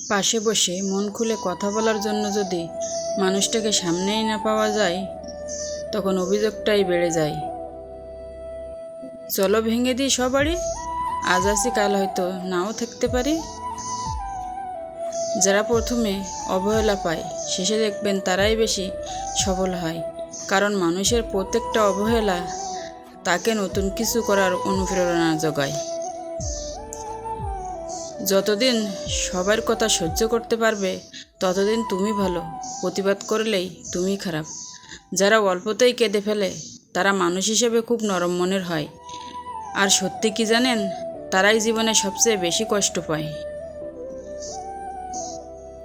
পাশে বসে মন খুলে কথা বলার জন্য যদি মানুষটাকে সামনেই না পাওয়া যায়, তখন অভিযোগটাই বেড়ে যায়। চলো ভেঙে দিই সবারই, আজ আসি কাল হয়তো নাও থাকতে পারি। যারা প্রথমে অবহেলা পায়, শেষে দেখবেন তারাই বেশি সফল হয়। কারণ মানুষের প্রত্যেকটা অবহেলা তাকে নতুন কিছু করার অনুপ্রেরণা যোগায়। যতদিন সবার কথা সহ্য করতে পারবে, ততদিন তুমি ভালো। প্রতিবাদ করলেই তুমি খারাপ। যারা অল্পতেই কেঁদে ফেলে, তারা মানুষ হিসেবে খুব নরম মনের হয়। আর সত্যি কি জানেন, তারাই জীবনে সবচেয়ে বেশি কষ্ট পায়।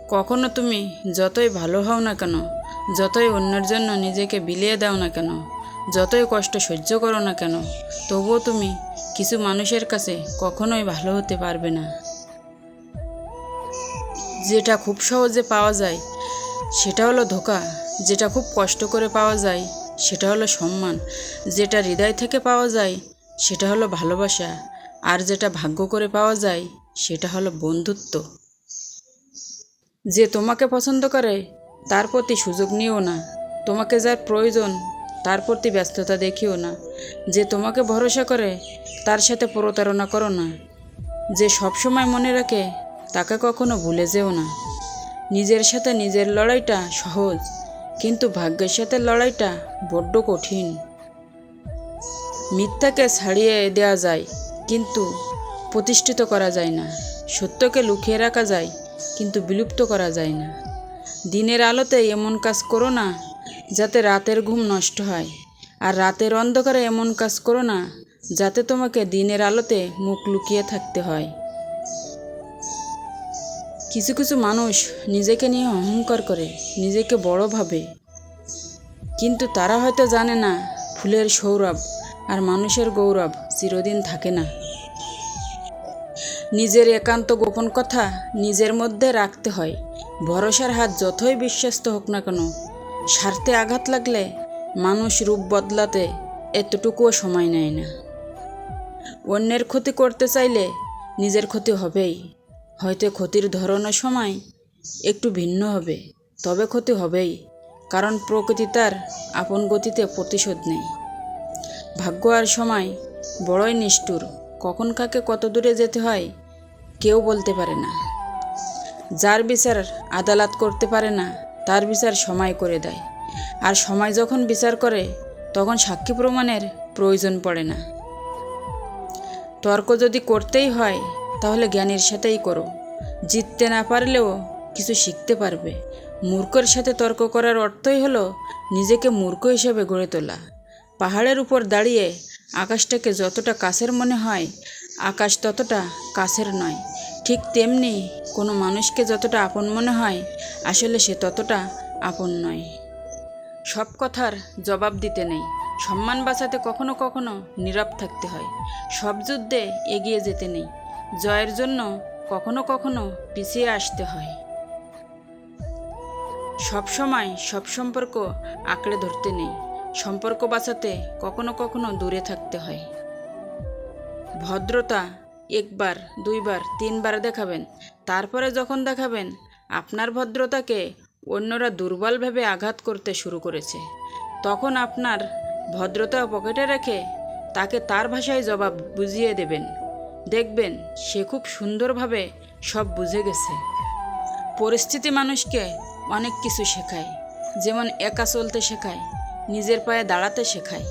কখনো তুমি যতই ভালো হও না কেন, যতই অন্যের জন্য নিজেকে বিলিয়ে দাও না কেন, যতই কষ্ট সহ্য করো না কেন, তবুও তুমি কিছু মানুষের কাছে কখনোই ভালো হতে পারবে না। যেটা খুব সহজে পাওয়া যায় সেটা হলো ধোঁকা, যেটা খুব কষ্ট করে পাওয়া যায় সেটা হলো সম্মান, যেটা হৃদয় থেকে পাওয়া যায় সেটা হলো ভালোবাসা, আর যেটা ভাগ্য করে পাওয়া যায় সেটা হলো বন্ধুত্ব। যে তোমাকে পছন্দ করে তার প্রতি সুযোগ নিও না, তোমাকে যার প্রয়োজন তার প্রতি ব্যস্ততা দেখিও না। যে তোমাকে ভরসা করে তার সাথে প্রতারণা করো না। যে সবসময় মনে রাখে তাকে কখনো ভুলে যেও না। নিজের সাথে নিজের লড়াইটা সহজ, কিন্তু ভাগ্যের সাথে লড়াইটা বড্ড কঠিন। মিথ্যাকে ছাড়িয়ে দেওয়া যায়, কিন্তু প্রতিষ্ঠিত করা যায় না। সত্যকে লুকিয়ে রাখা যায়, কিন্তু বিলুপ্ত করা যায় না। দিনের আলোতে এমন কাজ করো না যাতে রাতের ঘুম নষ্ট হয়, আর রাতের অন্ধকারে এমন কাজ করো না যাতে তোমাকে দিনের আলোতে মুখ লুকিয়ে থাকতে হয়। কিছু কিছু মানুষ নিজেকে নিয়ে অহংকার করে, নিজেকে বড় ভাবে, কিন্তু তারা হয়তো জানে না ফুলের সৌরভ আর মানুষের গৌরব চিরদিন থাকে না। নিজের একান্ত গোপন কথা নিজের মধ্যে রাখতে হয়। ভরসার হাত যতই বিশ্বস্ত হোক না কেন, স্বার্থে আঘাত লাগলে মানুষ রূপ বদলাতে এতটুকুও সময় নেয় না। অন্যের ক্ষতি করতে চাইলে নিজের ক্ষতি হবেই। হয়তো ক্ষতির ধরন ও সময় একটু ভিন্ন হবে, তবে ক্ষতি হবেই। কারণ প্রকৃতি তার আপন গতিতে প্রতিশোধ নেয়। ভাগ্য আর সময় বড়ই নিষ্ঠুর, কখন কাকে কত দূরে যেতে হয় কেউ বলতে পারে না। যার বিচার আদালত করতে পারে না, তার বিচার সময় করে দেয়। আর সময় যখন বিচার করে, তখন সাক্ষী প্রমাণের প্রয়োজন পড়ে না। তর্ক যদি করতেই হয়, তাহলে জ্ঞানীর সাথেই করো। জিততে না পারলেও কিছু শিখতে পারবে। মূর্খের সাথে তর্ক করার অর্থই হলো নিজেকে মূর্খ হিসেবে গড়ে তোলা। পাহাড়ের উপর দাঁড়িয়ে আকাশটাকে যতটা কাছের মনে হয়, আকাশ ততটা কাছের নয়। ঠিক তেমনি কোনো মানুষকে যতটা আপন মনে হয়, আসলে সে ততটা আপন নয়। সব কথার জবাব দিতে নেই, সম্মান বাঁচাতে কখনো কখনো নীরব থাকতে হয়। সব যুদ্ধে এগিয়ে যেতে নেই, জয়ের জন্য কখনো কখনো পিছিয়ে আসতে হয়। সব সময় সব সম্পর্ক আঁকড়ে ধরতে নেই, সম্পর্ক বাঁচাতে কখনো কখনো দূরে থাকতে হয়। ভদ্রতা একবার, দুইবার, তিনবার দেখাবেন, তারপরে যখন দেখাবেন আপনার ভদ্রতাকে অন্যরা দুর্বল ভেবে আঘাত করতে শুরু করেছে, তখন আপনার ভদ্রতা পকেটে রেখে তাকে তার ভাষায় জবাব বুঝিয়ে দেবেন। দেখবেন সে খুব সুন্দরভাবে সব বুঝে গেছে। পরিস্থিতি মানুষকে অনেক কিছু শেখায়, যেমন একা চলতে শেখায়, নিজের পায়ে দাঁড়াতে শেখায়,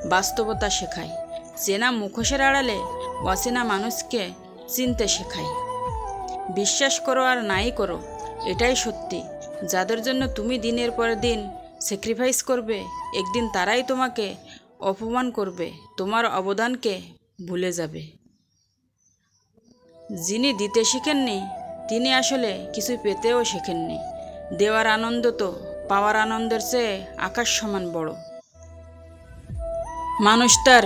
বাস্তবতা শেখায়। চেনা মুখোশের আড়ালে অচেনা মানুষকে চিনতে শেখায়। বিশ্বাস করো আর নাই করো, এটাই সত্যি। যাদের জন্য তুমি দিনের পর দিন স্যাক্রিফাইস করবে, একদিন তারাই তোমাকে অপমান করবে, তোমার অবদানকে ভুলে যাবে। যিনি দিতে শিখেননি, তিনি আসলে কিছু পেতেও শেখেননি। দেওয়ার আনন্দ তো পাওয়ার আনন্দের চেয়ে আকাশ সমান বড়। মানুষ তার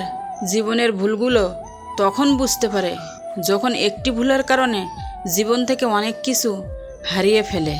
জীবনের ভুলগুলো তখন বুঝতে পারে, যখন একটি ভুলের কারণে জীবন থেকে অনেক কিছু হারিয়ে ফেলে।